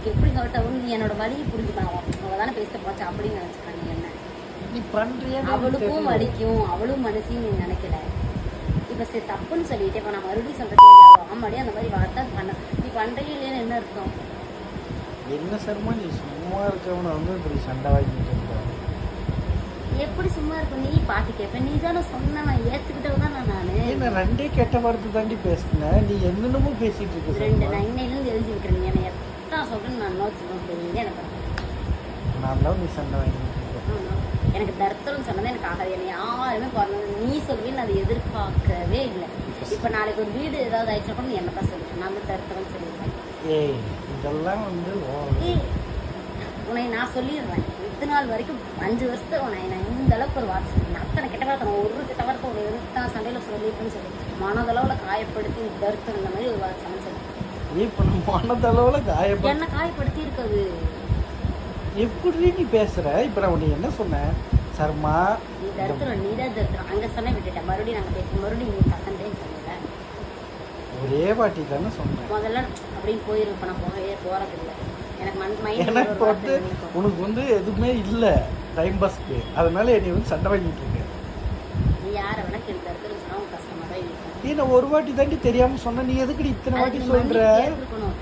உனக்கு எப்படி ஹர்ட் ஆகும் நீ என்னோட வலியை புரிஞ்சுக்கலாம் அவள் தானே பேச போச்சா அப்படின்னு நினச்சிக்கலாம் நீ என்ன நீ பண்றியா அவளுக்கும் வலிக்கும் அவளும் மனசையும் நீ நினைக்கல இப்போ சரி தப்புன்னு சொல்லிட்டு இப்போ நான் மறுபடியும் சொல்கிறேன் ஆமாடி அந்த மாதிரி வார்த்தை பண்ண நீ பண்ணுறீங்க இல்லைன்னு என்ன அர்த்தம் என்ன சர்மா நீ சும்மா இருக்கவனை வந்து இப்படி சண்டை வாங்கிட்டு இருக்க எப்படி சும்மா இருக்கும் நீ பாட்டு கேட்பேன் நீ தானே சொன்ன நான் ஏற்றுக்கிட்டது தான் நான் நான் ரெண்டே கெட்ட வார்த்தை தாண்டி பேசினேன் நீ என்னென்னமோ பேசிட்டு இருக்க ரெண்டு நான் இன்னையிலேருந்து எழுதி விட்டுறேன் நீ என்னை எத்தனை சொல்கிறேன்னு நான் நோட்ஸ் தெரியுங்க எனக்கு நான் தான் நீ சண்டை வாங்கிட்டு இருக்கேன் எனக்கு தர்த்தம் சொன்னது எனக்கு ஆகாது என்னை யாருமே பிறந்தது நீ சொல்லுவேன்னு அதை எதிர்பார்க்கவே இல்லை இப்போ நாளைக்கு ஒரு வீடு ஏதாவது ஆயிடுச்சுன்னா கூட நீ என்ன தான் சொல்லிட்டேன் நான் வந்து தர்த்தம் சொல்லியிருக்கேன் ஏய் இதெல்லாம் வந்து உன்னை நான் சொல்லிடுறேன் இத்தனை நாள் வரைக்கும் 5 வருஷத்துக்கு உன்னை நான் இந்த அளவுக்கு ஒரு வார்த்தை சொல்லி அத்தனை கெட்ட வார்த்தை ஒரு கெட்ட வார்த்தை ஒரு எதிர்த்தான் சண்டையில் சொல்லியிருக்குன்னு சொல்லி மனதளவில் காயப்படுத்தி தர்த்தம் இந்த மாதிரி ஒரு வார்த்தை சொல்லி இப்போ மனதளவில் காயப்படுத்தி என்ன காயப்படுத்தி இருக்காது எப்படி நீ பேசுற இப்ப நான் உன்னை என்ன சொன்னேன் சர்மா நீ தருத்துறோம் நீ தான் தருத்துறோம் அங்கே சொன்ன விட்டுட்டேன் மறுபடியும் நாங்கள் பேசுவோம் மறுபடியும் நீ தக்கந்தேன்னு சொன்னல ஒரே வாட்டி தானே சொன்னேன் முதல்ல அப்படின்னு போயிருப்பேன் நான் போறது இல்லை எனக்கு எனக்கு வந்து உனக்கு வந்து எதுவுமே இல்லை டைம் பாஸ்க்கு அதனால என்னை வந்து சண்டை வாங்கிட்டு இருக்கேன் நீ யாரை வேணா கேள்வி தருத்துன்னு சொன்னா உங்க கஷ்டமா தான் இருக்கும் நான் ஒரு வாட்டி தாண்டி தெரியாம சொன்ன நீ எதுக்கு இத்தனை வாட்டி சொல்ற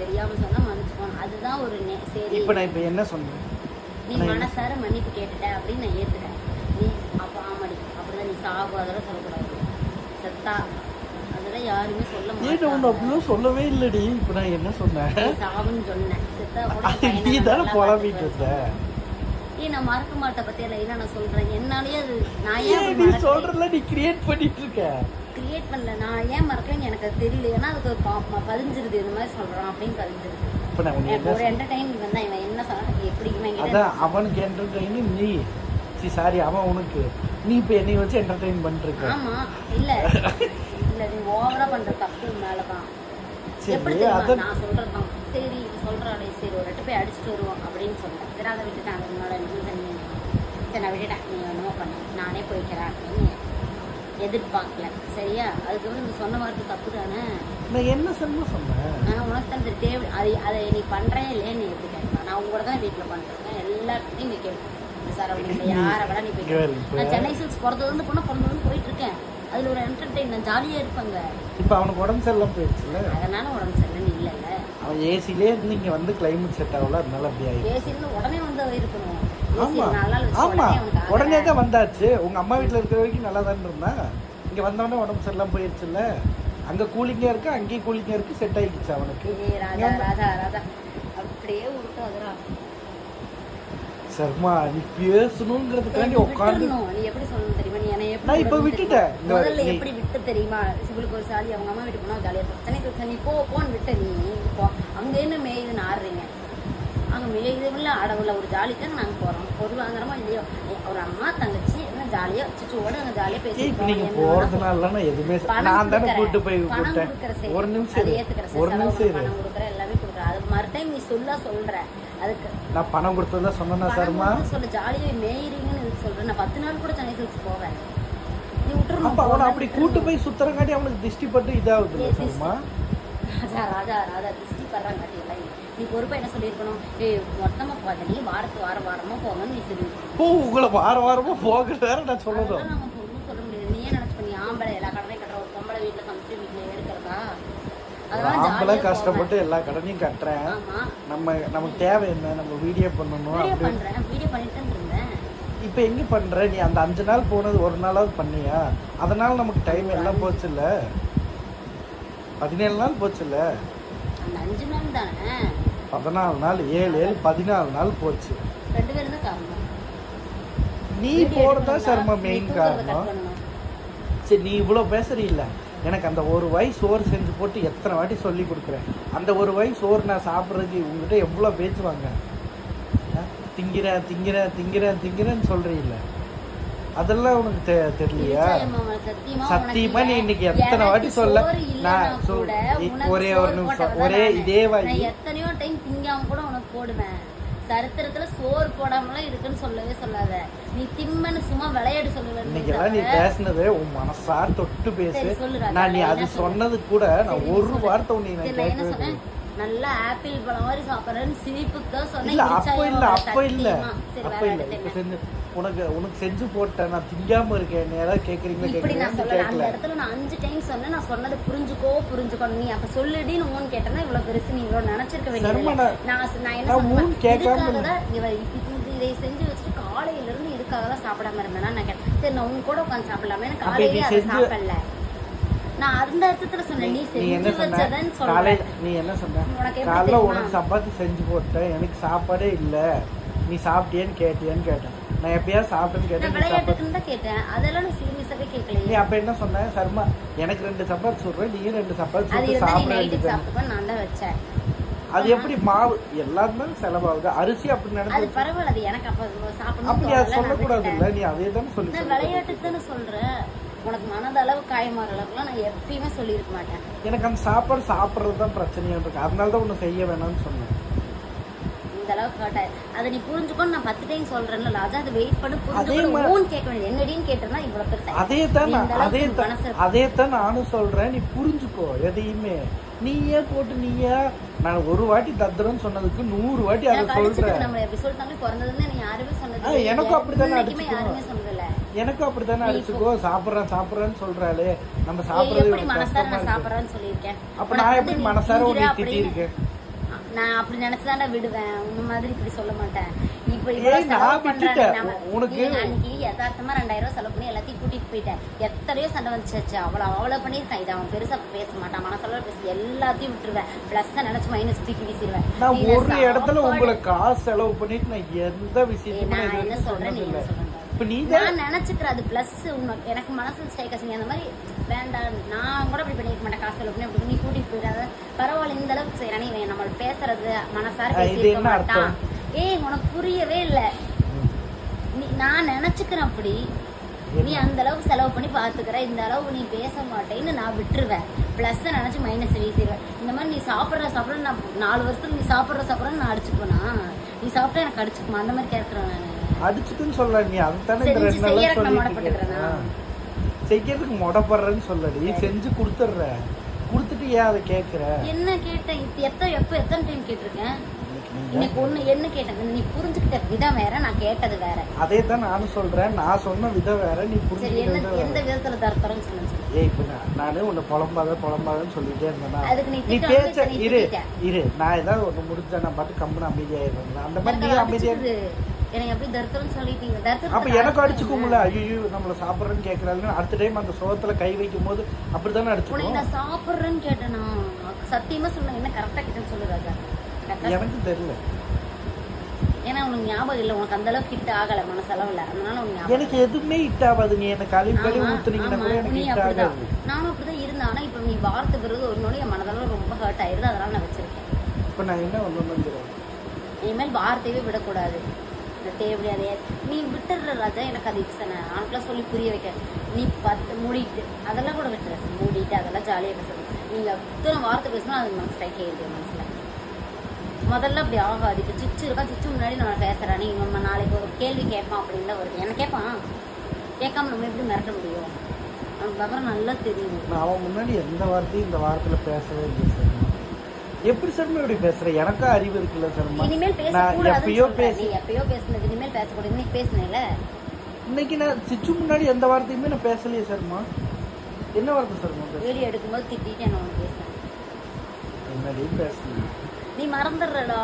தெரியாம சொன்னா மன்னிச்சுக்கணும் அதுதான் ஒரு சரி இப்ப நான் இப்ப என்ன சொன்னேன் நீ மனசார மன்னிப்பு கேட்டுட்ட அப்படின்னு நான் ஏத்துட்டேன் நீ அப்ப ஆமாடி அப்படிதான் நீ சாகு அதெல்லாம் சொல்லக்கூடாது செத்தா அதெல்லாம் யாருமே சொல்ல மாட்டாங்க அப்படியும் சொல்லவே இல்லடி இப்ப நான் என்ன சொன்னேன் சாவுன்னு சொன்னேன் செத்தா கூட நீ தானே புலம்பிட்டு இருந்த நான் மறக்க மாட்டேன் பத்தியா இல்ல நான் சொல்றேன் என்னாலயே அது நான் ஏன் நீ சொல்றல நீ கிரியேட் பண்ணிட்டு இருக்க கிரியேட் பண்ணல நான் ஏன் மறக்கிறேன்னு எனக்கு தெரியல ஏன்னா அதுக்கு பதிஞ்சிருது இந்த மாதிரி சொல்றான் அப்படின்னு பதிஞ்சிருது ஒரு என்டர்டைன்மெண்ட் வந்தா இவன் என்ன சொன்னா எப்படியுமே அதான் அவனுக்கு என்டர்டைன் நீ சாரி அவன் உனக்கு நீ இப்ப என்னை வச்சு என்டர்டைன் பண்ணிட்டு இருக்க ஆமா இல்ல இல்ல நீ ஓவரா பண்ற தப்பு மேலதான் எப்படி நான் சொல்றதுதான் சரி சொல்றாளே சரி ஒரு போய் அடிச்சுட்டு வருவோம் அப்படின்னு சொன்னேன் சரி அதை விட்டுட்டேன் அது என்னோட சரி நான் விட்டுட்டேன் நீ என்னமோ பண்ண நானே போய்க்கிறேன் அப்படின்னு எதிர்பார்க்கல சரியா அதுக்கு வந்து நீ சொன்ன வார்த்தை தப்பு தானே நான் என்ன சொன்னேன் உனக்கு தான் தேவை அதை நீ பண்றேன் இல்லையே நீ எப்படி கேட்கலாம் நான் உங்களோட தான் வீட்டில் பண்றேன் எல்லாத்தையும் நீ கேட்கணும் சரௌண்டிங்ல யாரை வேணா நீ போய் நான் சென்னை சில்ஸ் பிறந்ததுலேருந்து பிறந்ததுன்னு போயிட்டு இருக்கேன் அதுல ஒரு என்டர்டெயின் நான் ஜாலியா இருப்பாங்க இப்ப அவனுக்கு உடம்பு சரியில்லாம போயிடுச்சுல அதனால உடம்பு சரியில்லைன்னு இல்லைல்ல அவன் ஏசிலே இருந்து இங்க வந்து கிளைமேட் செட் ஆகல அதனால அப்படி ஆயிடுச்சு ஏசில உடனே வந்து இருக்கணும் ஆமா உடனே தான் வந்தாச்சு உங்க அம்மா வீட்டுல இருக்கிற வரைக்கும் நல்லா தான் இருந்தா இங்க வந்தவொடனே உடம்பு சரியில்லாம போயிடுச்சுல்ல அங்க கூலிங்கா இருக்கு அங்கேயும் கூலிங்கா இருக்கு செட் ஆயிடுச்சு அவனுக்கு ராஜா ராஜா ராஜா அப்படியே விட்டாதுரா சர்மா நீ பேசணுங்கிறதுக்காண்டி உட்காந்து நீ எப்படி சொல்லணும் தெரியுமா நீ என்ன நான் இப்ப விட்டுட்டேன் முதல்ல எப்படி விட்டு தெரியுமா சிவலுக்கு ஒரு சாலி அவங்க அம்மா வீட்டுக்கு போனா ஜாலியா பிரச்சனை நீ போன்னு விட்ட நீ இப்போ அங்க என்ன மேயுதுன்னு ஆடுறீங்க அங்க மேயுதுல அடவுல ஒரு ஜாலிக்காக நாங்க போறோம் பொருள் வாங்குறோமா இல்லையோ ஒரு அம்மா தங்கச்சி என்ன ஜாலியா சுச்சோட அங்க ஜாலியா பேசிட்டு நீங்க போறதுனால எதுவுமே நான் தானே கூட்டு போய் விட்டேன் ஒரு நிமிஷம் ஒரு நிமிஷம் பணம் கொடுக்குற எல்லாமே கொடுக்குற அது மறுடைம் நீ சொல்ற அதுக்கு நான் பணம் கொடுத்ததா சொன்னா சர்மா சொல்ல ஜாலியா மேயிறீங்கன்னு சொல்றேன் நான் 10 நாள் கூட சென்னை சில்க்ஸ் போவேன் நீ விட்டுறணும் அப்ப அவனை அப்படி கூட்டு போய் சுத்தறங்காட்டி அவனுக்கு திருஷ்டி பட்டு இதாகுது சர்மா ராஜா ராஜா ராஜா திருஷ்டி படுறாங்காட்டி எல்லாம் நீ பொறுப்பா என்ன சொல்லியிருக்கணும் மொத்தமா போகாத நீ வாரமா போங்கன்னு நீ சொல்லியிருக்கணும் உங்களை வாரமா போகிறதாரு நான் சொல்லணும் நம்ம பொண்ணு சொல்ல முடியாது நீயே நினைச்சு பண்ணி ஆம்பளை எல்லா கடனையும் கட்டுற ஒரு பொம்பளை வீட்டுல சமைச்சு வீட்டுல எடுக்கிறதா ஆம்பளை கஷ்டப்பட்டு எல்லா கடனையும் கட்டுறேன் நமக்கு தேவை என்ன நம்ம வீடியோ பண்ணணும் வீடியோ பண்ணிட்டு இருந்தேன் இப்ப எங்க பண்ற நீ அந்த 5 நாள் போனது ஒரு நாளாவது பண்ணியா அதனால நமக்கு டைம் எல்லாம் போச்சு இல்ல 17 நாள் போச்சு இல்ல அந்த 5 நாள் தானே 14 நாள் 7 14 நாள் போச்சு 2 பேரும் தான் காரணம் நீ போறதா சர்மா மெயின் காரணம் சரி நீ இவ்வளவு பேசுறீல்ல எனக்கு அந்த ஒரு வாய் சோறு செஞ்சு போட்டு எத்தனை வாட்டி சொல்லி கொடுக்குறேன் அந்த ஒரு வாய் சோறு நான் சாப்பிட்றதுக்கு உங்ககிட்ட எவ்வளோ பேச்சுவாங்க திங்கிறேன்னு சொல்றீல்ல அதெல்லாம் உனக்கு தெரியலையா சத்தியமா நீ இன்னைக்கு எத்தனை வாட்டி சொல்ல நான் ஒரே ஒரு நிமிஷம் ஒரே இதே வாய் எத்தனையோ டைம் திங்காம கூட உனக்கு போடுவேன் சரித்திரத்துல சோறு போடாமலாம் இருக்குன்னு சொல்லவே சொல்லாத நீ திம்மன்னு சும்மா விளையாடு சொல்லுவேன் இன்னைக்கெல்லாம் நீ பேசுனது உன் மனசார் தொட்டு பேசு நான் நீ அது சொன்னது கூட நான் ஒரு வார்த்தை உன்னை நான் கேட்கவே நல்லா ஆப்பிள் பழம் மாதிரி சாப்பிடுறேன்னு சிரிப்புக்கு தான் சொன்னேன். இல்ல அப்ப இல்ல செஞ்சு உனக்கு செஞ்சு போட்டேன். நான் திங்காம இருக்கேன். ஏதாவது கேக்குறீங்களா? இப்படி நான் சொல்லல. அந்த இடத்துல நான் 5 டைம் சொன்னேன். நான் சொன்னது புரிஞ்சுக்கணும். நீ அப்ப சொல்லுடின்னு ஊன் கேட்டேன்னா இவ்வளவு பெருசு நீ இவ்வளவு நினைச்சிருக்க வேண்டியது. நான் என்ன சொன்னேன், இதை செஞ்சு வச்சுட்டு காலையில இருந்து இதுக்காக தான் சாப்பிடாம இருந்தேன்னா நான் கேட்டேன். சரி நான் உன் கூட உட்காந்து சாப்பிடலாமே. எனக்கு காலையிலேயே அதை சாப்பிடல. நான் அந்த அர்த்தத்துல சொன்னேன். நீ செஞ்சு வச்சதன்னு சொல்றேன். நீ என்ன சொன்ன? காலைல உனக்கு சப்பாத்தி செஞ்சு போட்டேன், எனக்கு சாப்பாடே இல்ல, நீ சாப்பிட்டியன்னு கேட்டேன். நான் எப்பயாவது சாப்பிட்டேன்னு கேட்டேன். விளையாட்டுக்குன்னு தான் கேட்டேன். அதெல்லாம் நான் சீரியஸாவே கேட்கல. நீ அப்ப என்ன சொன்ன? சர்மா எனக்கு 2 சப்பாத்தி சொல்றேன், நீ 2 சப்பாத்தி சாப்பிட. நான் தான் வச்சேன். அது எப்படி மாவு எல்லாமே செலவாகுது. அரிசி அப்படி நடந்து அது பரவாயில்ல. அது எனக்கு அப்ப சாப்பிடணும் அப்படி அது சொல்லக்கூடாது இல்ல. நீ அதே தானே சொல்லி விளையாட்டுக்கு தானே சொல்றேன். உனக்கு மனதளவு காயமாற அளவுக்குலாம் நான் எப்பயுமே சொல்லியிருக்க மாட்டேன். எனக்கு அந்த சாப்பாடு சாப்பிட்றது தான் பிரச்சனையா இருக்கு. அதனால தான் ஒண்ணு செய்ய வேணாம்னு சொன்னேன். இந்த அளவுக்கு காட்டாது. அதை நீ புரிஞ்சுக்கணும். நான் 10 டைம் சொல்றேன்ல. அதான் அதை வெயிட் பண்ணி புரிஞ்சுக்கணும். கேட்க வேண்டியது என்னடின்னு கேட்டேன்னா இவ்வளவு பெருசா அதே தான் நானும் சொல்றேன். நீ புரிஞ்சுக்கோ. எதையுமே நீயே போட்டு நான் ஒரு வாட்டி தத்துறேன்னு சொன்னதுக்கு 100 வாட்டி அதை சொல்றேன். நம்ம எப்படி சொல்லிட்டாலும் பிறந்ததுன்னு நீ யாருமே சொன்னது. எனக்கும் அப்படித்தானே யாருமே சொன்னதில்ல. எனக்கும் அப்படித்தானே அடிச்சுக்கோ. சாப்பிடுறேன்னு சொல்றாளே, நம்ம சாப்பிடுறது மனசார நான் சாப்பிடுறேன்னு சொல்லியிருக்கேன். அப்ப நான் எப்படி மனசார உன்னை திட்டி இருக்கேன்? நான் அப்படி நினைச்சுதான்டா விடுவேன். உங்க மாதிரி இப்படி சொல்ல மாட்டேன். இப்ப உனக்கு அன்னைக்கு யதார்த்தமா 2000 ரூபாய் செலவு பண்ணி எல்லாத்தையும் கூட்டிட்டு போயிட்டேன். எத்தனையோ சண்டை வந்துச்சு. அவ்வளவு பண்ணிருக்கான். இது அவன் பெருசா பேச மாட்டான். மனசளவு பேச எல்லாத்தையும் விட்டுருவேன். பிளஸ் நினைச்சு மைனஸ் தூக்கி வீசிடுவேன். நான் ஒரு இடத்துல உங்களுக்கு காசு செலவு பண்ணிட்டு நான் எந்த விஷயத்தையும் நான் என்ன சொல்றேன், நீ என்ன சொல்றேன்? நான் நினைச்சுக்கிறேன் அது பிளஸ். எனக்கு மனசுல ஸ்டேக்கசிங்க அந்த மாதிரி வேண்டாம். நான் கூட அப்படி பண்ணிக்க மாட்டேன். காசு செலவு பண்ணி நீ கூட்டிட்டு போயிடாத. பரவாயில்ல இந்த அளவுக்கு செய்யறானே இவன் நம்ம பேசுறது மனசார பேசியிருக்க மாட்டான். உனக்கு புரியவே இல்ல. நான் நினைச்சுக்கிறேன் அப்படி. நீ அந்த அளவுக்கு செலவு பண்ணி பாத்துக்கிற, இந்த அளவு நீ பேச மாட்டேன்னு நான் விட்டுருவேன். பிளஸ் நினைச்சு மைனஸ் வீசிடுவேன். இந்த மாதிரி நீ சாப்பிடுற நான் 4 வருஷத்துக்கு நீ சாப்பிடுற நான் அடிச்சுக்குவேனா? நீ சாப்பிட்டா எனக்கு அடிச்சுக்குமா? அந்த மாதிரி கேட்கிறேன். நான் அடிச்சுக்குன்னு சொல்ல. நீ அதுதானே செய்யறதுக்கு மொடப்படுறேன்னு சொல்லடி. செஞ்சு கொடுத்துடுற. கொடுத்துட்டு ஏன் அதை கேட்கிற? என்ன கேட்டேன்? எத்தனை டைம் கேட்டிருக்கேன்? இன்னைக்கு ஒண்ணு என்ன கேட்டேன்? நீ புரிஞ்சுக்கிட்ட விதம் வேற, நான் கேட்டது வேற. அதே தான் நானும் சொல்றேன். நான் சொன்ன விதம் வேற, நீ புரிஞ்சுக்கிட்ட எந்த விதத்துல தரத்தரன்னு சொன்னேன். இப்ப நானு உன்னை புலம்பாதன்னு சொல்லிட்டே இருந்தேன். நீ பேச்ச இரு நான் ஏதாவது ஒண்ணு முடிஞ்சா நான் பாட்டு கம்பெனி அமைதியாயிருவேன். அந்த மாதிரி நீ அமைதியா எனக்கு எப்படி தர்த்தம்னு சொல்லிட்டீங்க. அப்ப எனக்கு அடிச்சுக்கும்ல. ஐயோ நம்மள சாப்பிடுறேன்னு கேக்குறாங்க. அடுத்த டைம் அந்த சோத்துல கை வைக்கும் போது அப்படித்தானே அடிச்சுக்கும். நான் சாப்பிடுறேன்னு கேட்டேனா? சத்தியமா சொன்ன என்ன கரெக்டா கேட்டேன்னு சொல்லுறாங்க. எனக்கு தெரியல. ஏன்னா உனக்கு ஞாபகம் இல்ல. உனக்கு அந்த அளவுக்கு ஹிட் ஆகல மனசளவுல. அதனால உனக்கு எனக்கு எதுவுமே ஹிட் ஆகாது. நீ என்ன கழுவி ஊத்துனீங்கன்னா கூட எனக்கு ஹிட் ஆகாது. நானும் அப்படிதான் இருந்தேன். ஆனா இப்ப நீ வார்த்தை பிறகு ஒரு நொடி என் மனதளவு ரொம்ப ஹர்ட் ஆயிருது. அதனால நான் வச்சிருக்கேன். இப்ப நான் என்ன ஒண்ணு இனிமேல் வார்த்தையே விடக்கூடாது. தேவையாதே நீ விட்டுற ராஜா. எனக்கு அது இப்சனை ஆண்களாம் சொல்லி புரிய வைக்க. நீ 10 மூடிட்டு அதெல்லாம் கூட விட்டுற. மூடிட்டு அதெல்லாம் ஜாலியாக பேசணும். நீங்க இத்தனை வார்த்தை பேசணும். அது மனசு ஸ்ட்ரைக் ஆயிடுது மனசுல. முதல்ல அப்படி ஆகாது. இப்போ சிச்சு இருக்கா. சிச்சு முன்னாடி நான் பேசுறேன். நீ நம்ம நாளைக்கு ஒரு கேள்வி கேட்பான் அப்படின்னு தான் வருது. என்ன கேட்பான்? கேட்காம நம்ம எப்படி மிரட்ட முடியும்? நமக்கு விவரம் நல்லா தெரியும். அவன் முன்னாடி எந்த வார்த்தையும் இந்த வாரத்துல பேசவே இல்லை சார். எப்படி சர்மா இப்படி பேசுற? எனக்கும் அறிவு இருக்குல்ல சர்மா. இனிமேல் பேசக்கூடாது. எப்பயோ பேசுனது இனிமேல் பேசக்கூடாது. இன்னைக்கு பேசுனேல. இன்னைக்கு நான் சிச்சு முன்னாடி எந்த வார்த்தையுமே நான் பேசலையே சர்மா. என்ன வார்த்தை சர்மா? வீடியோ எடுக்கும்போது திட்டிட்டு நான் உனக்கு பேசுனேன். என்னடி பேசுனேன்? நீ மறந்துடுறடா.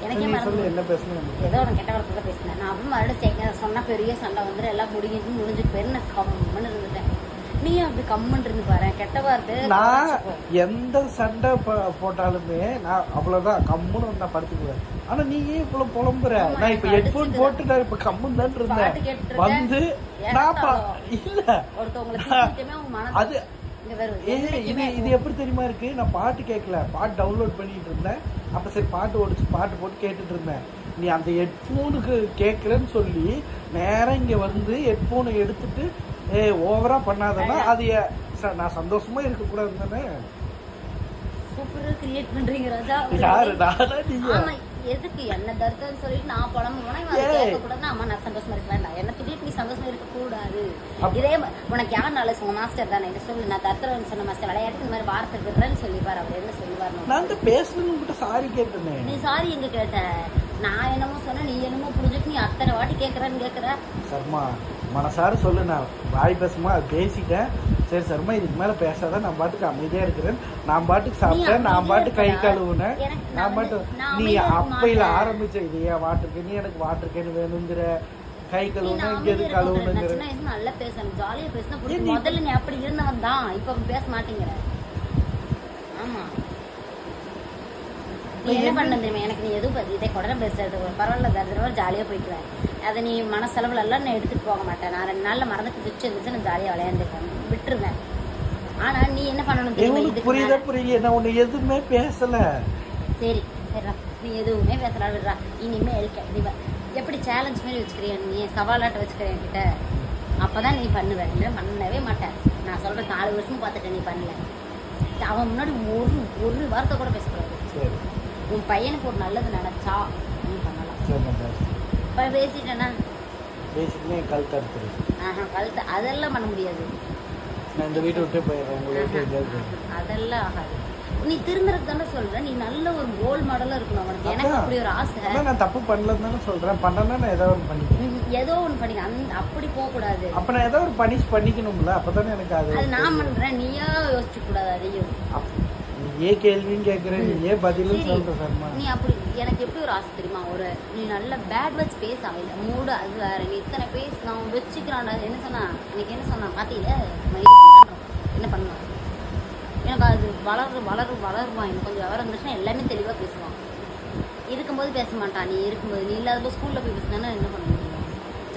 எனக்கே மறந்து என்ன பேசணும்? ஏதோ உனக்கு கெட்ட வார்த்தை தான் பேசினேன். நான் அப்புறம் மறுபடியும் சொன்னா பெரிய சண்டை வந்துடும். எல்லாம் முடிஞ்சு போயிரு. நான் கம்முன்னு இருந்துட்டேன். நீ அப்படி கம்மன் இருந்து பாரு. கெட்ட வார்த்தை நான் எந்த சண்டை போட்டாலுமே நான் அவ்வளவுதான் கம்முன்னு நான் படுத்துக்குவேன். ஆனா நீ ஏன் இவ்வளவு புலம்புற? நான் இப்ப ஹெட்போன் போட்டு நான் இப்ப கம்முன்னு தான் இருந்தேன். வந்து இல்ல அது இது எப்படி தெரியுமா இருக்கு? நான் பாட்டு கேட்கல. பாட்டு டவுன்லோட் பண்ணிட்டு இருந்தேன். அப்ப சரி பாட்டு போட்டு கேட்டுட்டு இருந்தேன். நீ அந்த ஹெட்போனுக்கு கேட்கலன்னு சொல்லி நேரம் இங்க வந்து ஹெட்போனை எடுத்துட்டு ஓவரா பண்ணாதன்னா அது நான் சந்தோஷமா இருக்க கூடாது தானே. சூப்பரா கிரியேட் பண்றீங்க ராஜா. யாரு? நானா? நீங்க? எதுக்கு என்ன தருத்தன்னு சொல்லிட்டு நான் புலம்பு போனா இவன் கேட்க கூடாது. அம்மா நான் சந்தோஷமா இருக்க வேண்டாம், என்ன திடீர்னு நீ சந்தோஷமா இருக்க கூடாது. இதே உனக்கு யார் நாளை உங்க மாஸ்டர் தானே இதை சொல்லு, நான் தருத்தரன்னு சொன்ன மாஸ்டர் விளையாட்டு இந்த மாதிரி வார்த்தை விடுறேன்னு சொல்லிப்பாரு. அவர் என்ன சொல்லுவாரு? நான் பேசணும் சாரி கேட்டேன். நீ சாரி எங்க கேட்ட? நான் என்னமோ சொன்ன, நீ என்னமோ புரிஞ்சுட்டு நீ அத்தனை வாட்டி கேட்கறன்னு கேட்கற. சர்மா மனசார சொல்லு, நான் வாய் பேசுமா பேசிட்டேன். சரி சர்மா இதுக்கு மேல பேசாத, நான் பாட்டுக்கு அமைதியா இருக்கிறேன், நான் பாட்டுக்கு சாப்பிட்டேன், நான் பாட்டுக்கு கை கழுவுனேன், நான் பாட்டு. நீ அப்பையில ஆரம்பிச்ச இதையா வாட்டர் நீ எனக்கு வாட்டர் கேன் வேணுங்கிற, கை கழுவுனா இங்க எது கழுவுனுங்கிற. நல்லா பேசணும், ஜாலியா பேசினா முதல்ல நீ அப்படி இருந்தவன் தான், இப்ப பேச மாட்டேங்கிற. ஆமா நீ என்ன பண்ண தெரியுமா? எனக்கு நீ எதுவும் இதை உடனே பேசுறது பரவாயில்ல, தரதுல ஜாலியா போய்க்குவேன். அதை நீ மனசெலவுல எல்லாம் நான் எடுத்துட்டு போக மாட்டேன். நான் 2 நாள்ல மறந்துட்டு பிடிச்சி இருந்துச்சு, நான் ஜாலியா விளையாண்டுப்பேன், விட்டுருவேன். ஆனா நீ என்ன பண்ணணும் தெரியுமா? புரியுது, நான் உன்னை எதுவுமே பேசல. சரி சரிடா, நீ எதுவுமே பேசலாம் விடுறா. இனிமே எப்படி சேலஞ்ச் மாதிரி வச்சுக்கிறியா, நீ சவாலாட்ட வச்சுக்கிற என்கிட்ட, அப்பதான் நீ பண்ணுவேன். இல்லை பண்ணவே மாட்டேன். நான் சொல்றேன் 4 வருஷமும் பார்த்துட்டேன், நீ பண்ணல. அவன் முன்னாடி ஒரு வார்த்தை கூட பேசக்கூடாது. உன் பையனுக்கு ஒரு நல்லது நினைச்சா நீ பண்ணலாம். பேசிட்டேன்னா கழுத்து அதெல்லாம் பண்ண முடியாது. அதெல்லாம் ஆகாது. நீ திருந்துறதுக்கு தானே சொல்ற. நீ நல்ல ஒரு ரோல் மாடலா இருக்கணும் அவனுக்கு. எனக்கு அப்படி ஒரு ஆசை. நான் தப்பு பண்ணலன்னு சொல்றேன், பண்ணனா நான் ஏதோ ஒன்று பண்ணிக்கிறேன். ஏதோ ஒன்று பண்ணிக்க, அப்படி போக கூடாது. அப்ப நான் ஏதோ ஒரு பனிஷ் பண்ணிக்கணும்ல, அப்பதானே எனக்கு அது நான் பண்றேன், நீயா யோசிச்சு கூடாது. அதையும் நீ கேள்வியும் கேட்கிறேன், நீ பதிலும் சொல்ற சர்மா. நீ அப்படி எனக்கு எப்படி ஒரு ஆசை தெரியுமா? ஒரு நீ நல்ல பேட் வேர்ட்ஸ் பேச ஆகல மூடு, அது வேற. நீ இத்தனை பேச நான் வச்சுக்கிறான். என்ன சொன்னா எனக்கு? என்ன சொன்னா பாத்தீங்கள? என்ன பண்ணலாம்? எனக்கு அது வளருவான். எனக்கு கொஞ்சம் விவரம் இருந்துச்சுன்னா எல்லாமே தெளிவாக பேசுவான். இருக்கும்போது பேச மாட்டான். நீ இருக்கும்போது, நீ இல்லாத ஸ்கூலில் போய் பேசினா என்ன பண்ண முடியும்?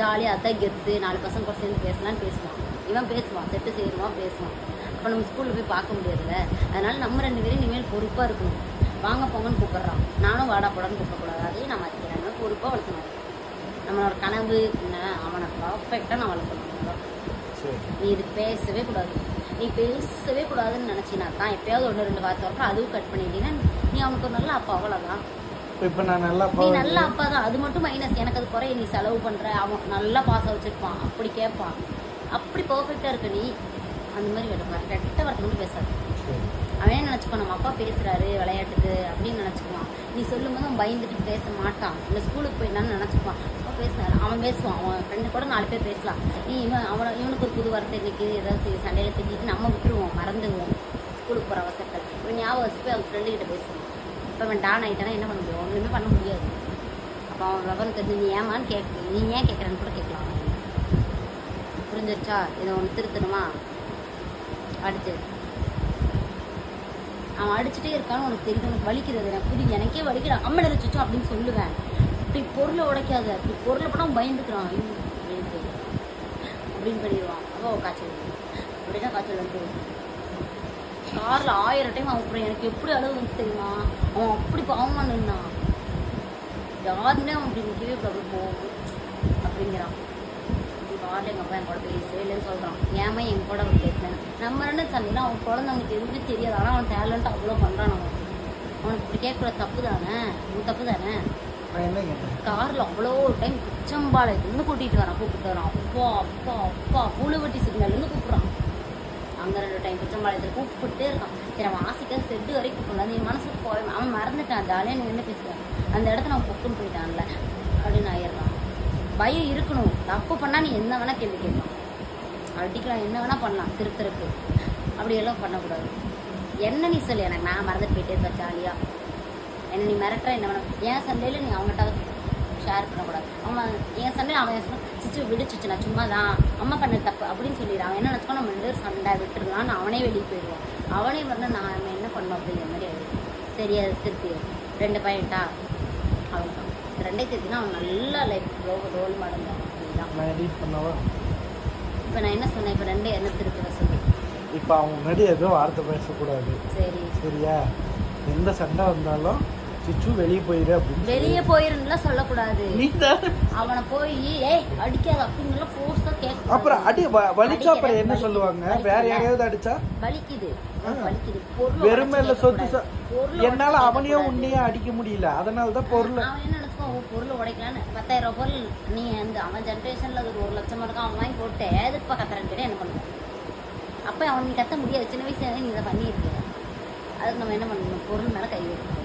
ஜாலியாக அதான் கெத்து, 4 பசங்க கூட சேர்ந்து பேசலான்னு பேசுவான். இவன் பேசுவான், செட்டு சேருவான், பேசுவான். அப்போ நம்ம ஸ்கூலில் போய் பார்க்க முடியாதுல்ல. அதனால நம்ம 2 பேரும் இனிமேல் பொறுப்பாக இருக்கணும். வாங்க போங்கன்னு கூப்பிட்றான், நானும் வாடா போடான்னு கூப்பிடக்கூடாது. அதையும் நான் மாற்றிக்கிறேன். பொறுப்பாக வளர்க்கணும். நம்மளோட கனவு என்ன, அவனை பர்ஃபெக்டாக நான் வளர்க்கணும். நீ இது பேசவே கூடாது. நீ பேசவே கூடாதுன்னு நினைச்சினா தான் எப்பயாவது 1-2 வார்த்தை வரப்போ அதுவும் கட் பண்ணிட்டீங்கன்னா நீ அவனுக்கு ஒரு நல்ல அப்பா. அவ்வளோதான். இப்போ நான் நீ நல்ல அப்பா தான், அது மட்டும் மைனஸ். எனக்கு அது குறைய. நீ செலவு பண்ற, அவன் நல்லா பாசம் வச்சிருப்பான், அப்படி கேட்பான், அப்படி பர்ஃபெக்டா இருக்க. நீ அந்த மாதிரி கெட்ட வார்த்தை மட்டும் பேசாது. அவனே நினச்சிப்பான் நம்ம அப்பா பேசுறாரு விளையாட்டுக்கு அப்படின்னு நினச்சிக்குவான். நீ சொல்லும் போது அவன் பயந்துட்டு பேச மாட்டான். இல்லை ஸ்கூலுக்கு போயிட்டான்னு நினச்சிப்பான். அப்பா பேசினாரு, அவன் பேசுவான். அவன் ஃப்ரெண்டு கூட 4 பேர் பேசலாம். நீ இவனுக்கு ஒரு புது வார்த்தை இன்னைக்கு ஏதாவது சண்டையில் திட்டிட்டு நம்ம விட்டுருவோம், மறந்துடுவோம் ஸ்கூலுக்கு போகிற அவசரத்தில். இவன் ஞாபகம் வச்சு போய் அவன் ஃப்ரெண்டு கிட்ட பேசுவான். இப்போ அவன் டான் ஆகிட்டானா என்ன பண்ண முடியும்? ஒன்றுமே பண்ண முடியாது. அப்போ அவன் விவரம் தெரிஞ்சு நீ ஏமான்னு நீ ஏன் கேட்குறேன்னு கூட கேட்கலாம். புரிஞ்சிருச்சா? இதை ஒன்று திருத்தணுமா? அடுத்து அவன் அடிச்சுட்டே இருக்கான்னு உனக்கு தெரியும். உனக்கு வலிக்கிறது எனக்கு புரியுது. எனக்கே வலிக்கிறான், அம்மன் அடிச்சுச்சோம் அப்படின்னு சொல்லுவேன். இப்படி பொருளை உடைக்காத, இப்படி பொருளை படம் பயந்துக்கிறான் அப்படின்னு பண்ணிடுவான். அப்போ காய்ச்சல் அப்படின்னா காய்ச்சல் வந்து காரில் 1000 டைம் அவன் அப்புறம் எனக்கு எப்படி அளவு வந்து தெரியுமா? அவன் அப்படி பாவமாக நின்னான். யாருமே அவன் அப்படி நிற்கவே அப்படி போகும் அப்படிங்கிறான். காரில் எங்கள் அப்பா என் கூட பேசவே இல்லைன்னு சொல்கிறான். ஏமா என் கூட அவன் பேசுனேன். நம்ம 2 சண்டைனா அவன் குழந்தைங்களுக்கு எதுவுமே தெரியாது. ஆனால் அவன் டேலண்ட் அவ்வளோ பண்ணுறான். அவனுக்கு இப்படி கேட்குற தப்பு தானே? உன் தப்பு தானே? காரில் அவ்வளோ டைம் குச்சம்பாளையத்துலேருந்து கூட்டிகிட்டு வரான். அப்பா அப்பா அப்பா பூலுவட்டி சிக்னல்லேருந்து கூப்பிட்றான். அங்கே 2 டைம் குச்சம்பாளையத்தில் கூப்பிட்டே இருக்கான். சரி அவன் ஆசைக்காக செட்டு வரைக்கும் கூப்பிடலாம். நீ மனசுக்கு போய் அவன் மறந்துட்டான். ஜாலியாக நீ என்ன பேசுகிறேன், அந்த இடத்துல அவன் பொக்குன்னு போயிட்டான்ல அப்படின்னு ஆயிடுறான். பயம் இருக்கணும். தப்பு பண்ணால் நீ என்ன வேணால் கேள்வி கேட்கலாம், அடிக்கலாம், என்ன வேணால் பண்ணலாம் திருத்தருக்கு. அப்படியெல்லாம் பண்ணக்கூடாது. என்ன நீ சொல்லி எனக்கு நான் மறந்துட்டு போயிட்டே இருப்பேன் ஜாலியாக. என்ன நீ மிரட்டுற என்ன வேணாம். என் சண்டையில் நீ அவங்ககிட்ட ஷேர் பண்ணக்கூடாது. அவன் என் சண்டையில் அவன் சொன்ன சிச்சு விடுச்சிச்சு, நான் சும்மா தான் அம்மா பண்ண தப்பு அப்படின்னு சொல்லிடுறான். அவன் என்ன நினச்சிக்கோ நம்ம 2 பேரும் சண்டை விட்டுருலான்னு அவனே வெளியே போயிடுவான். அவனே வரணும் நான் நம்ம என்ன பண்ணோம் அப்படிங்கிற மாதிரி ஆயிடுது. சரி அது திருத்தி 2 பையன்ட்டா அவன் 2 திருத்தினா அவன் நல்லா லைஃப் ரோல் மாடல் தான். இப்போ நான் என்ன சொன்னேன்? இப்போ 2 என்ன திருத்த சொல்லு. இப்போ அவன் முன்னாடி ஏதோ வார்த்தை பேசக்கூடாது. சரி சரியா? எந்த சண்டை வந்தாலும் சிச்சு வெளியே போயிரு அப்படின்னு. வெளியே போயிருன்னுலாம் சொல்லக்கூடாது. அவனை போய் ஏய் அடிக்காத அப்படின்னுலாம் ஃபோர்ஸா கேட்க. அப்புறம் அடி வலிச்சா அப்புறம் என்ன சொல்லுவாங்க? வேற யாரையாவது அடிச்சா வலிக்குது. வெறுமையில சொத்து என்னால அவனையும் உன்னையும் அடிக்க முடியல, அதனாலதான் பொருள். அவன் என்ன நினைச்சுக்கோ, பொருள் உடைக்கலான்னு 10,000 பொருள் நீ அந்த அவன் ஜென்ரேஷன்ல அது 1 லட்சம் இருக்கும், அவன் வாங்கி போட்டு எதுக்குப்பா கத்துறன்னு கேட்டு என்ன பண்ணுவான்? அப்ப அவன் நீ கத்த முடியாது, சின்ன வயசுல நீ இதை பண்ணியிருக்க. அதுக்கு நம்ம என்ன பண்ணணும், பொருள் மேல கை வைக்கணும்.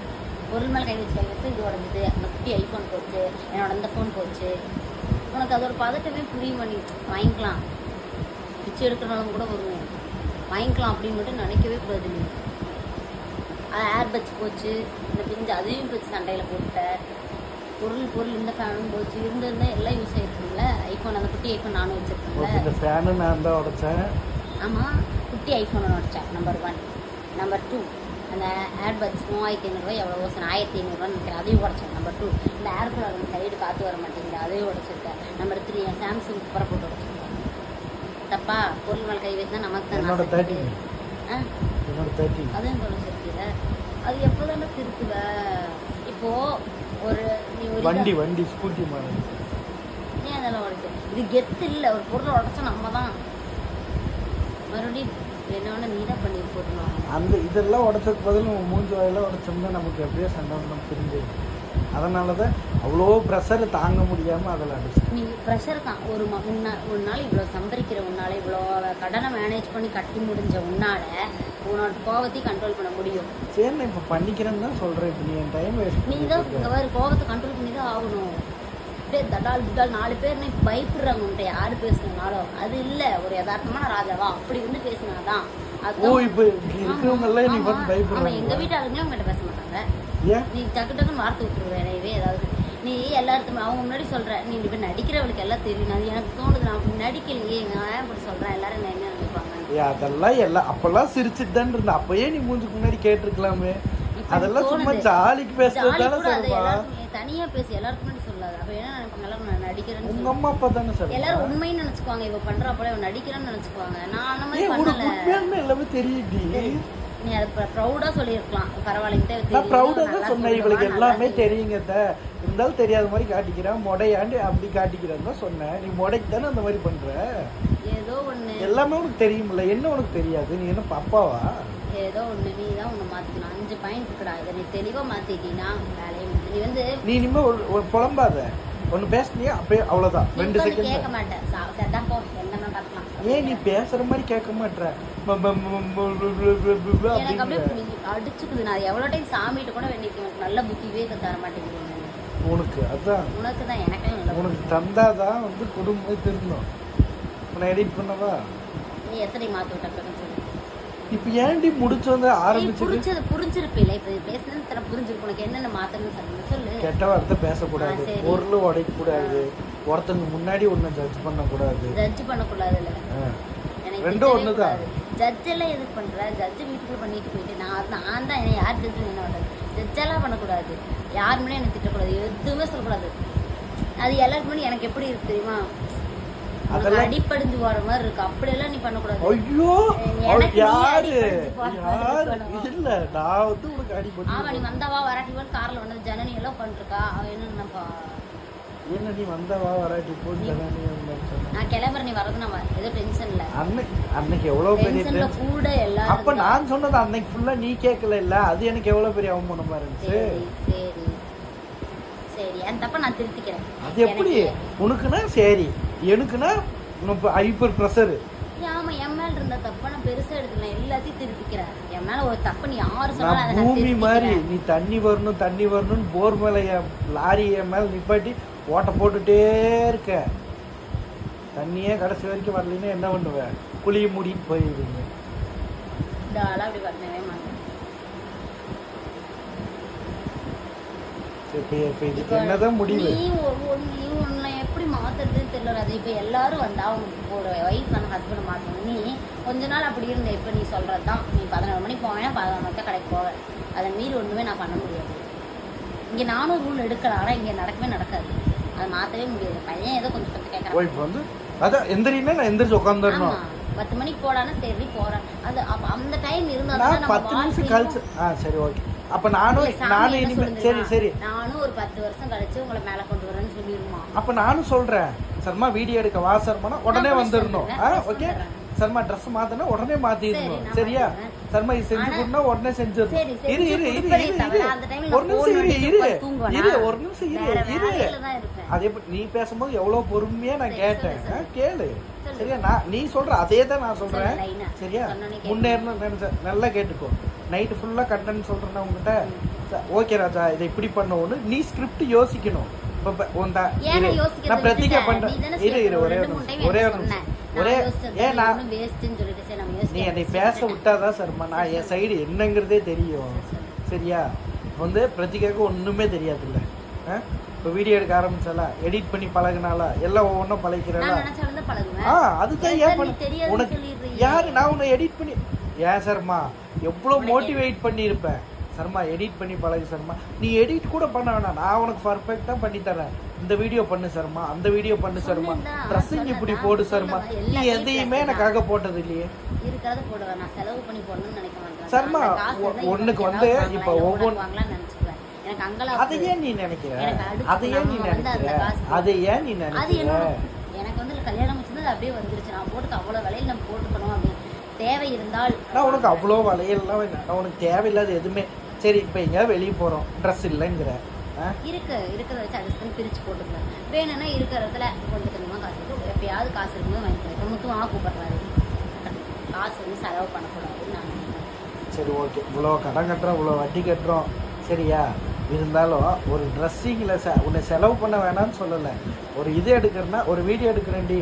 பொருள் மேல கை வச்சு இது உடஞ்சிது, அந்த குட்டி ஐஃபோன் போச்சு, என்னோட இந்த ஃபோன் போச்சு, உனக்கு அது ஒரு பதட்டமே புரிய பண்ணி வாங்கிக்கலாம், பிச்சு எடுக்கிறனாலும் கூட வருவேன், வாங்கிக்கலாம் அப்படின்னு மட்டும் நினைக்கவே கூடாது. நீ ஏர்பட்ஸ் போச்சு, இந்த பிஞ்சு அதையும் போச்சு, சண்டையில் போட்ட பொருள் இந்த ஃபேனும் போச்சு, இருந்திருந்தா எல்லாம் யூஸ் ஆயிருக்குங்கள. ஐஃபோன் அந்த குட்டி ஐஃபோன் நானும் வச்சிருக்கேன்ல. இந்த ஃபேனு நான் தான் உடைச்சேன். ஆமாம், குட்டி ஐஃபோனை உடைச்சேன். நம்பர் 1. நம்பர் 2 அந்த ஏர்பட்ஸ் 3500 எவ்வளோ 1500 நினைக்கிறேன், அதையும் உடைச்சேன். நம்பர் 2 இந்த ஏர் கூலர் அந்த சைடு காற்று வர மாட்டேங்குது, அதையும் உடைச்சிருக்கேன். நம்பர் 3 என் சாம்சங் குப்பரை போட்டு உடைச்சிருக்கேன். தப்பா? பொருள் மேலே கை வைத்தா நமக்கு தான் என்னோட 30 அதையும் தொலைச்சிருக்கீல. அது எப்போதானே திருத்துவ? இப்போ ஒரு நீ ஒரு வண்டி ஸ்கூட்டி மாதிரி ஏன் அதெல்லாம் உடைக்க? இது கெத்து இல்லை. ஒரு பொருளை உடைச்சா நம்ம தான் மறுபடியும் என்னோட நீ தான் பண்ணி போடணும். அந்த இதெல்லாம் உடைச்சதுக்கு பதில் நம்ம மூஞ்சி வாயெல்லாம் உடைச்சோம்னா நமக்கு எப்படியோ சண்டை நம்ம தெரிஞ்சு, அதனாலதான் அவ்வளோ ப்ரெஷர் தாங்க முடியாம அதில் அடிச்சு. நீ ப்ரெஷர் தான் ஒரு நாள் இவ்வளோ சம்பரிக்கிற உன்னால, இவ்வளோ கடனை மேனேஜ் பண்ணி கட்டி முடிஞ்ச உன்னால உன்னோட கோவத்தையும் கண்ட்ரோல் பண்ண முடியும். சரி, நான் இப்போ பண்ணிக்கிறேன்னு தான் சொல்றேன். இப்போ நீ என் டைம் வேஸ்ட். நீ தான் கோவத்தை கண்ட்ரோல் பண்ணி தான் ஆகணும். அப்படியே தடால் 4 பேர் நீ பயப்படுறாங்க உன்ட்ட யாரு பேசுனாலும். அது இல்லை, ஒரு யதார்த்தமான ராஜாவா அப்படி வந்து பேசினாதான். ஓ, இப்போ இருக்கிறவங்க எல்லாம் நீ பார்த்து பயப்படுறாங்க. எங்க வீட்டு ஆளுங்களே உங்ககிட்ட பேச மாட்டாங்க. நீ டக்குன்னு வார்த்தை விட்டுருவேன். எனவே ஏதாவது நீ எல்லாருக்குமே அவங்க முன்னாடி சொல்ற, நீ இப்ப நடிக்கிறவளுக்கு எல்லாம் தெரியும். அது எனக்கு தோணுது, நான் நடிக்கலையே, நான் அப்படி சொல்றேன், எல்லாரும் என்ன நினைப்பாங்க? அதெல்லாம் எல்லாம் அப்பெல்லாம் சிரிச்சுட்டு தான் இருந்த, அப்பயே நீ மூஞ்சுக்கு முன்னாடி கேட்டிருக்கலாமே. அதெல்லாம் சும்மா ஜாலிக்கு பேசுறதுதானே. தனியா பேசி எல்லாருக்கும் முன்னாடி சொல்லாது. அப்ப என்ன நினைப்பாங்க, எல்லாரும் நான் நடிக்கிறேன்னு. உங்க அம்மா அப்பா தானே சார் எல்லாரும் உண்மைன்னு நினைச்சுக்குவாங்க. இவ பண்றப்ப இவன் நடிக்கிறேன்னு நினைச்சுக்குவாங்க. நான் அந்த மாதிரி பண்ணல. எல்லாமே தெரியுது. நீ அதை ப்ரௌடா சொல்லியிருக்கலாம். பரவாயில்ல, நான் ப்ரௌடா தான் சொன்னேன். இவளுக்கு எல்லாமே தெரியுங்க, இருந்தாலும் தெரியாத மாதிரி காட்டிக்கிறேன், மொடையாண்டு அப்படி காட்டிக்கிறேன்னு தான் சொன்னேன். நீ மொடைக்கு தானே அந்த மாதிரி பண்ற. ஏதோ ஒண்ணு எல்லாமே உனக்கு தெரியுமில்ல, என்ன உனக்கு தெரியாது? நீ என்ன பாப்பாவா? ஏதோ ஒண்ணு நீ தான் ஒண்ணு மாத்திக்கணும். 5 பாயிண்ட் இருக்குடா, இதை நீ தெளிவா மாத்திட்டீங்கன்னா வேலையை நீ வந்து நீ இனிமே ஒரு புலம்பாத. ஒன்னு பேசுனியா அப்பயே அவ்வளவுதான். 2 செகண்ட் கேட்க மாட்டேன். சதான் போ, என்னமா பார்க்கலாம். ஏன் நீ பேசுற மாதிரி கேட்க மாட்டற? எனக்கு அப்படியே அடிச்சுக்குது. நான் எவ்வளவு டைம் சாமிகிட்ட கூட வேண்டியிருக்கேன், நல்ல புத்தியே தர மாட்டேங்குது உனக்கு. அதான் உனக்கு தான், எனக்கு உனக்கு தந்தாதான் வந்து குடும்பம் திருந்தோம். உன்னை எடிட் பண்ணவா? நீ எத்தனை மாத்து விட்ட சொல்லு. இப்ப ஏன்டி முடிச்சு வந்து ஆரம்பிச்சு புரிஞ்சிருப்பில்ல. இப்ப பேசுனது புரிஞ்சிருக்கு. உனக்கு என்னென்ன மாத்தணும்னு சொல்லு. கெட்ட வார்த்தை பேசக்கூடாது, பொருள் உடைக்க கூடாது, ஒருத்தங்க முன்னாடி ஒண்ணு ஜட்ஜ் பண்ணக்கூடாது. ஜட்ஜ் பண்ணக்கூடாது இல்ல, ரெண்டும் ஒண்ணுதான். ஜட்ஜ் எல்லாம் எதுக்கு பண்ற? ஜட்ஜ் வீட்டுக்குள்ள பண்ணிட்டு போயிட்டு நான் தான் என்ன யார் ஜட்ஜ் என்ன ஜட்ஜ் எல்லாம் பண்ணக்கூடாது. யார் முன்னாடி எனக்கு திட்டக்கூடாது, எதுவுமே சொல்லக்கூடாது. அது எல்லாருக்கு முன்னாடி எனக்கு எப்படி இருக்கு தெரியுமா, அடிப்படைஞ்சு போற மாதிரி இருக்கு. அப்படியெல்லாம் நீ பண்ணக்கூடாது. ஐயோ, யாரு இல்ல, நான் வந்து உனக்கு அடிப்படை. ஆமா, நீ வந்தவா வராட்டிவா கார்ல வந்தது ஜனனி எல்லாம் பண்ணிருக்கா. அவ என்ன நினைப்பா? என்ன நீ வந்தவா வராட்டி போ ஜனனி? நான் கிளம்புறேன், நீ வரது நான் ஏதோ டென்ஷன் இல்ல. அன்னைக்கு எவ்வளவு பெரிய டென்ஷன்ல கூட எல்லாரும். அப்ப நான் சொன்னது அன்னைக்கு ஃபுல்லா நீ கேட்கல இல்ல, அது எனக்கு எவ்வளவு பெரிய அவமானமா இருந்துச்சு. சரி சரி, அந்த தப்ப நான் திருத்திக்கிறேன். அது எப்படி உனக்குன்னா சரி, எனக்குன்னா ஹைப்பர் பிரஷர். ஆமா, என் மேல இருந்த தப்ப நான் பெருசா எடுத்துக்கல, எல்லாத்தையும் திருத்திக்கிறேன். என் மேல ஒரு தப்பு நீ யாரு சொன்னாலும் அதை பூமி மாதிரி நீ தண்ணி வரணும் போர் மேல லாரி என் மேல நிப்பாட்டி ஓட்ட போட்டுட்டே இருக்க. தண்ணியே கடைசி வரைக்கும் வரலன்னா என்ன பண்ணுவேன்? குழிய மூடிட்டு போயிடுவீங்க. அப்படி பண்ணவே மாட்டேன். என்னதான் முடிவு? நீ உன்னை எப்படி மாத்துறதுன்னு தெரியல. அது இப்ப எல்லாரும் வந்தா அவங்க ஒரு ஒய்ஃப் வந்து ஹஸ்பண்ட் மாத்தணும். நீ கொஞ்ச நாள் அப்படி இருந்த. இப்ப நீ சொல்றதுதான், நீ 11 மணிக்கு போவேன்னா 11 மணிக்கு கடைக்கு போவேன். அதை மீறி ஒண்ணுமே நான் பண்ண முடியாது. இங்க நானும் ரூல் எடுக்கலாம், ஆனா இங்க நடக்கவே நடக்காது. அதை மாத்தவே முடியாது. பையன் ஏதோ கொஞ்சம் கேட்கறான். அதான் எந்திரினா நான் எந்திரிச்சு உட்காந்துடணும். 10 மணிக்கு போடானா சரி போறேன். அது அந்த டைம் இருந்தா 10 நிமிஷம் கழிச்சு சரி ஓகே. அப்ப நானும் சரி நானும் ஒரு 10 வருஷம் கழிச்சு உங்களை மேல கொண்டு வரேன்னு சொல்லிடுமா. அப்ப நானும் சொல்றேன், சர்மா வீடியோ எடுக்க வா சர்மா, உடனே வந்துடணும். ஓகே சர்மா ட்ரெஸ் மாத்தினா உடனே மாத்திடணும் சரியா? சர்மா இது செஞ்சு கொடுனா உடனே செஞ்சிடணும். இரு இரு இரு ஒரு நிமிஷம் ஒரு நிமிஷம் இரு. அதே நீ பேசும்போது எவ்வளவு பொறுமையா நான் கேட்டேன். கேளு சரியா? நீ சொல்ற அதே தான் நான் சொல்றேன் சரியா? முன்னேறணும் நினைச்ச நல்லா கேட்டுக்கோ. நைட்டு ஃபுல்லா கண்டென்ட் சொல்றேன்னா உங்ககிட்ட ஓகே ராஜா இதை இப்படி பண்ணணும்னு நீ ஸ்கிரிப்ட் யோசிக்கணும். நான் பிரதிகா பண்றேன். இரு இரு ஒரே நிமிஷம் ஒரே ஏன்னா நீ என்னை பேச விட்டாதான் சர்மா நான் என் சைடு என்னங்கிறதே தெரியும் சரியா? வந்து பிரதிகாக்கு ஒண்ணுமே தெரியாது இல்ல. இப்போ வீடியோ எடுக்க ஆரம்பிச்சாலா எடிட் பண்ணி பழகினாலா எல்லாம் ஒவ்வொன்றும் பழகிறாளா? அதுதான் ஏன் பண்ண உனக்கு யாரு நான் உன்னை எடிட் பண்ணி ஏன் சர்மா எவ்வளவு மோட்டிவேட் பண்ணியிருப்பேன் சர்மா எடிட் பண்ணி பழகு சர்மா. நீ எடிட் கூட பண்ண வேணாம் நான் உனக்கு பர்ஃபெக்டா பண்ணி தரேன். இந்த வீடியோ பண்ணு சர்மா அந்த வீடியோ பண்ணு சர்மா ட்ரெஸ்ஸிங் இப்படி போடு சர்மா. நீ எதையுமே எனக்காக போட்டது இல்லையே சர்மா. ஒண்ணுக்கு வந்து இப்ப ஒவ்வொன்று அதை ஏன் நீ நினைக்கிற அதை ஏன் நீ நினைக்கிற அதை ஏன் நீ நினைக்கிற? எனக்கு வந்து கல்யாணம் வச்சிருந்தது அப்படியே வந்துருச்சு. நான் போட்டு அவ்வளவு விலையில நம்ம போட்டுக்கணும் அப்படின்னு தேவை இருந்தால் நான் உனக்கு அவ்வளோ வளையல்லாம் வேண்டாம். உனக்கு தேவையில்லாத எதுவுமே சரி. இப்போ எங்கேயாவது வெளியே போகிறோம் ட்ரெஸ் இல்லைங்கிற இருக்கிறத வச்சு அட்ஜஸ்ட் பண்ணி பிரித்து போட்டுக்கலாம். வேணும்னா இருக்கிற இடத்துல கொஞ்சம் கொஞ்சமாக காசு இருக்கு. எப்பயாவது காசு இருக்கும்போது வாங்கிக்கிறேன். முத்துவாக கூப்பிடுறாரு காசு வந்து செலவு பண்ணக்கூடாதுன்னு நான் நினைக்கிறேன். சரி ஓகே இவ்வளோ கடன் கட்டுறோம் இவ்வளோ வட்டி கட்டுறோம் சரியா? இருந்தாலும் ஒரு ட்ரெஸ்ஸிங்கில் உன்னை செலவு பண்ண வேணாம்னு சொல்லலை. ஒரு இது எடுக்கிறேன்னா ஒரு வீடியோ எடுக்கிறேன்டி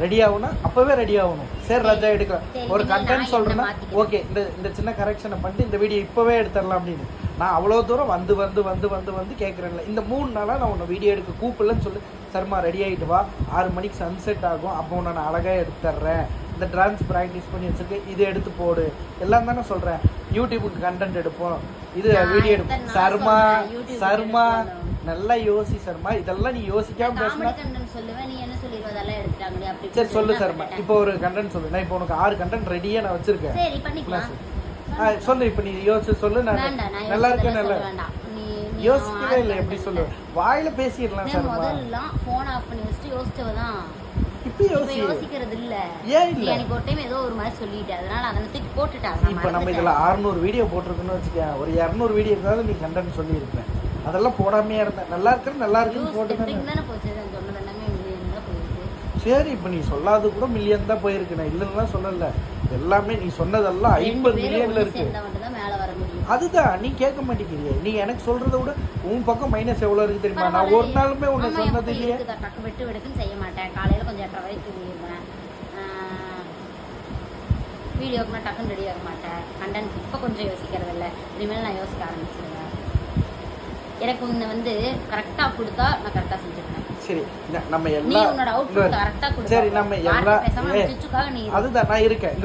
ரெடி ஆகணும் அப்பவே ரெடி ஆகணும். சரி ராஜா எடுக்கலாம் ஒரு கண்டென்ட் சொல்றேன்னா ஓகே இந்த சின்ன கரெக்ஷனை பண்ணிட்டு இந்த வீடியோ இப்பவே எடுத்துடலாம் அப்படின்னு நான் அவ்வளோ தூரம் வந்து வந்து வந்து வந்து வந்து கேட்குறேன்ல. இந்த 3 நாளாக நான் உன்னை வீடியோ எடுக்க கூப்பிடலன்னு சொல்லி சர்மா ரெடி ஆகிட்டு வா 6 மணிக்கு சன்செட் ஆகும் அப்போ உன்னை நான் அழகாக எடுத்துட்றேன். இந்த டான்ஸ் ப்ராக்டிஸ் பண்ணி வச்சிருக்கேன் இது எடுத்து போடு எல்லாம் தானே சொல்கிறேன். யூடியூபுக்கு கண்டென்ட் எடுப்போம் இது வீடியோ எடுப்போம். சர்மா சர்மா நல்லா யோசி சர்மா. இதெல்லாம் நீ யோசிக்காம பேசினா சரி சொல்லு சர்மா. இப்போ ஒரு கண்டென்ட் சொல்லு. நான் இப்போ உனக்கு 6 கண்டென்ட் ரெடியா நான் வச்சிருக்கேன் சொல்லு. இப்போ நீ யோசிச்சு சொல்லு. நான் நல்லா இருக்கேன் நல்லா யோசிக்கவே இல்லை எப்படி சொல்லு வாயில பேசிடலாம் சர்மா. போன் ஆஃப் பண்ணி வச்சுட்டு யோசிச்சவதான் இப்ப யோசிக்கிறது இல்ல. ஏன் இல்ல எனக்கு ஒரு டைம் ஏதோ ஒரு மாதிரி சொல்லிட்டேன் அதனால அதனை தூக்கி போட்டுட்டாங்க. இப்போ நம்ம இதுல 600 வீடியோ போட்டிருக்கோன்னு வச்சுக்க ஒரு 200 வீடியோ இருந்தாலும் நீ கண்டென்ட் சொல்லி இருப்பேன். அதெல்லாம் போடாமையா இருந்தேன் நல்லா இருக்கு நல்லா இருக்குன்னு போட்டு சரி. இப்போ நீ சொல்லாது கூட மில்லியன் தான் போயிருக்கு. நான் இல்லைன்னா சொல்லல எல்லாமே நீ சொன்னதெல்லாம் 50 மில்லியன்ல இருக்கு. அதுதான் நீ கேட்க மாட்டேங்கிறிய. நீ எனக்கு சொல்றத விட உன் பக்கம் மைனஸ் எவ்வளவு இருக்கு தெரியுமா? நான் ஒரு நாளுமே உன்னை சொன்னது இல்லையே. விட்டு விடுக்குன்னு செய்ய மாட்டேன். காலையில கொஞ்சம் 8:30 வரைக்கும் தூங்கிடுவேன். வீடியோக்கு டக்குன்னு ரெடி ஆக மாட்டேன். கண்டென்ட் இப்போ கொஞ்சம் யோசிக்கிறது இல்லை. இனிமேல் நான் யோசிக்க ஆரம்பிச்சிருவேன். எனக்கு உன்னை வந்து கரெக்டா கொடுத்தா நான் கரெக்டா செஞ்சிருக்கேன். சரி நம்ம எல்லாம் சரி நம்ம எல்லாம் அதுதான் நான் இருக்கேன்.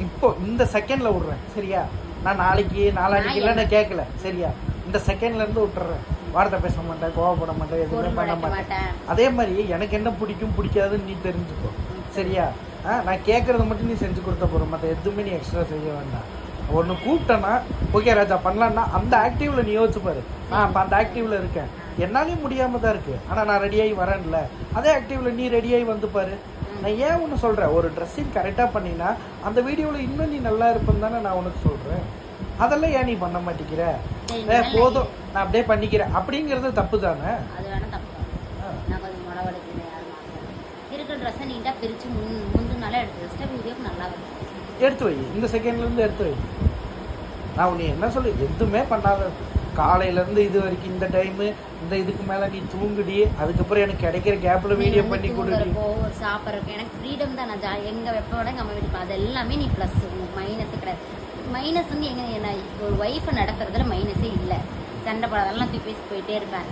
இப்போ இந்த செகண்ட்ல விடுறேன் சரியா? நான் நாளைக்கு நாளானிக்கு நான் கேட்கல சரியா? இந்த செகண்ட்ல இருந்து விட்டுறேன். வார்த்தை பேச மாட்டேன் கோவப்பட மாட்டேன் எதுவுமே பண்ண மாட்டேன். அதே மாதிரி எனக்கு என்ன பிடிக்கும் பிடிக்காதுன்னு நீ தெரிஞ்சுக்கோ சரியா? நான் கேட்கறது மட்டும் நீ செஞ்சு கொடுத்த போறோம். மற்ற எதுவுமே நீ எக்ஸ்ட்ரா செய்ய வேண்டாம். ஒன்று கூப்பிட்டேன்னா ஓகே ராஜா பண்ணலான்னா அந்த ஆக்டிவ்ல நீ யோசிச்சு பாரு. நான் இப்போ அந்த ஆக்டிவ்ல இருக்கேன் என்னாலையும் முடியாம தான் இருக்கு ஆனா நான் ரெடியாகி வரேன்ல. அதே ஆக்டிவ்ல நீ ரெடியாகி வந்து பாரு. நான் ஏன் ஒன்று சொல்றேன் ஒரு ட்ரெஸ்ஸிங் கரெக்டா பண்ணினா அந்த வீடியோவில் இன்னும் நீ நல்லா இருப்பேன்னு தானே நான் உனக்கு சொல்றேன். அதெல்லாம் ஏன் நீ பண்ண மாட்டேங்கிற? போதும் நான் அப்படியே பண்ணிக்கிறேன் அப்படிங்கிறது தப்பு தானே? எடுத்து வை இந்த செகண்ட்ல இருந்து எடுத்து வை. நான் உன்னை என்ன சொல்லு எதுவுமே பண்ணாத காலையில இருந்து இது வரைக்கும் இந்த டைம் இந்த இதுக்கு மேல நீ தூங்குடி. அதுக்கப்புறம் எனக்கு கிடைக்கிற கேப்ல வீடியோ பண்ணி கொடுடி. சாப்பிட்றதுக்கு எனக்கு ஃப்ரீடம் தான். நான் எங்க வெப்போட நம்ம வீட்டுக்கு அது எல்லாமே நீ பிளஸ் மைனஸ் கிடையாது. மைனஸ் வந்து எங்க ஒரு ஒய்ஃபை நடக்கிறதுல மைனஸே இல்லை. சண்டை போடாதெல்லாம் தூக்கி பேசி போயிட்டே இருப்பேன்.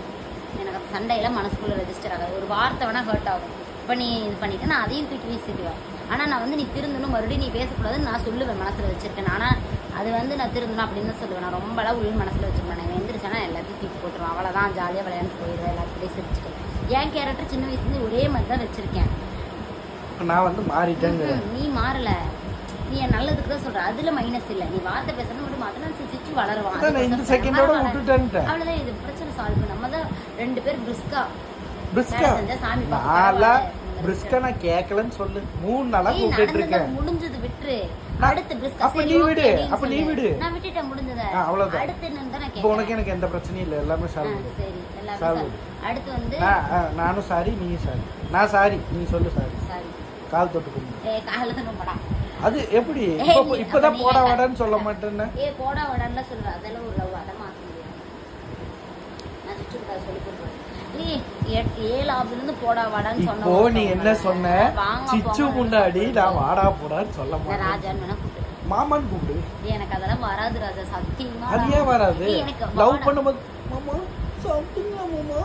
எனக்கு சண்டையெல்லாம் மனசுக்குள்ள ரெஜிஸ்டர் ஆகாது. ஒரு வார்த்தை வேணா ஹர்ட் ஆகும். இப்போ நீ இது பண்ணிட்டு நான் அதையும் தூக்கி வீசிடுவேன். ஆனால் நான் வந்து நீ திருந்தணும் மறுபடியும் நீ பேசக்கூடாதுன்னு நான் சொல்லுவேன் மனசில் வச்சிருக்கேன். ஆனால் அது வந்து நான் திருந்தணும் அப்படின்னு தான் சொல்லுவேன். நான் ரொம்பலாம் உள் மனசில் வச்சுருப்பேன். நான் எந்திரிச்சேன்னா எல்லாத்தையும் தூக்கி போட்டுருவேன். அவ்வளோதான் ஜாலியாக விளையாண்டு போயிடுவேன். எல்லாத்தையும் சிரிச்சுட்டு என் கேரக்டர் சின்ன வயசுலேருந்து ஒரே மாதிரி தான் வச்சிருக்கேன். நான் வந்து மாறிட்டேன். நீ மாறல. நீ என் நல்லதுக்கு தான் சொல்ற. அதுல மைனஸ் இல்ல. நீ வார்த்தை பேசணும் மட்டும் மாத்தினா சிரிச்சு வளருவான். அவ்வளவுதான். இது பிரச்சனை சால்வ். நம்ம தான் 2 பேர் பிரிஸ்கா செஞ்சா சாமி பிரிஸ்கா நான் கேட்கலன்னு சொல்லு. 3 நாளா கூப்பிட்டு இருக்கேன். முடிஞ்சது விட்டுரு. அடுத்து பிரிஸ்கா அப்ப நீ விடு. அப்ப நீ விடு. நான் விட்டுட்டேன் முடிஞ்சது. அவ்வளவுதான். அடுத்து என்னன்னு தான் இப்போ உனக்கு எனக்கு எந்த பிரச்சனையும் இல்ல. எல்லாமே சால்வ். சரி எல்லாமே சால்வ். அடுத்து வந்து நானும் சாரி நீயும் சாரி. நான் சாரி நீ சொல்லு சாரி. சாரி. கால் தொட்டு கும்பிடு. கால்ல தொட்டு போடா. அது எப்படி இப்பதான் போடா வாடான்னு சொல்ல மாட்டேன்னு? போடா வாடான்னு சொல்ற. அதெல்லாம் ஒரு லவ். அத மாத்த முடியாது. நான் சுச்சுக்கா சொல்லி கொடுப்பேன். நீ 7 ஆப்ல இருந்து போடா வாடான்னு சொன்ன. இப்போ நீ என்ன சொன்ன? சிச்சு முன்னாடி நான் வாடா போடான்னு சொல்ல மாட்டேன். ராஜான்னு வேணா கூப்பிடு. மாமான்னு கூப்பிடு. எனக்கு அதெல்லாம் வராது ராஜா, சத்தியமா. அது ஏன் வராது? லவ் பண்ணும்போது மாமா சாப்பிட்டீங்களா மாமா?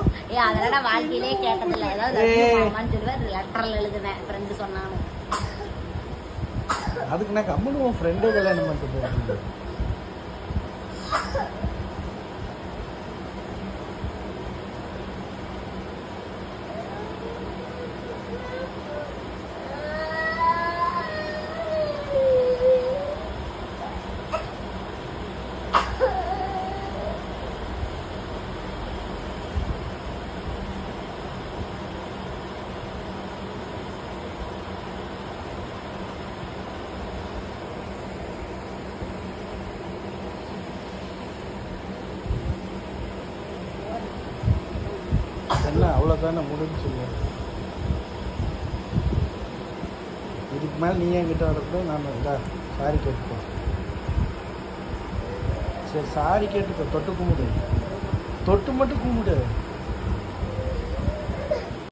அதெல்லாம் வாழ்க்கையிலே கேட்டது இல்ல. ஏதாவது மாமான்னு சொல்லுவேன். லெட்டர்ல எழுதுவேன் ஃப்ரெண்டு சொன்னானு. அதுக்கு நான் கம்முனு உன் ஃப்ரெண்டே கல்யாணம் பண்ணிட்டு போறேன். என்ன அவ்வளோதானே முடிஞ்சு. இதுக்கு மேலே நீ என்கிட்ட வரப்போ நான் சாரி கேட்டுக்கோ. சரி சாரி கேட்டுக்கோ. தொட்டு கும்பிடு. தொட்டு மட்டும் கும்பிடு.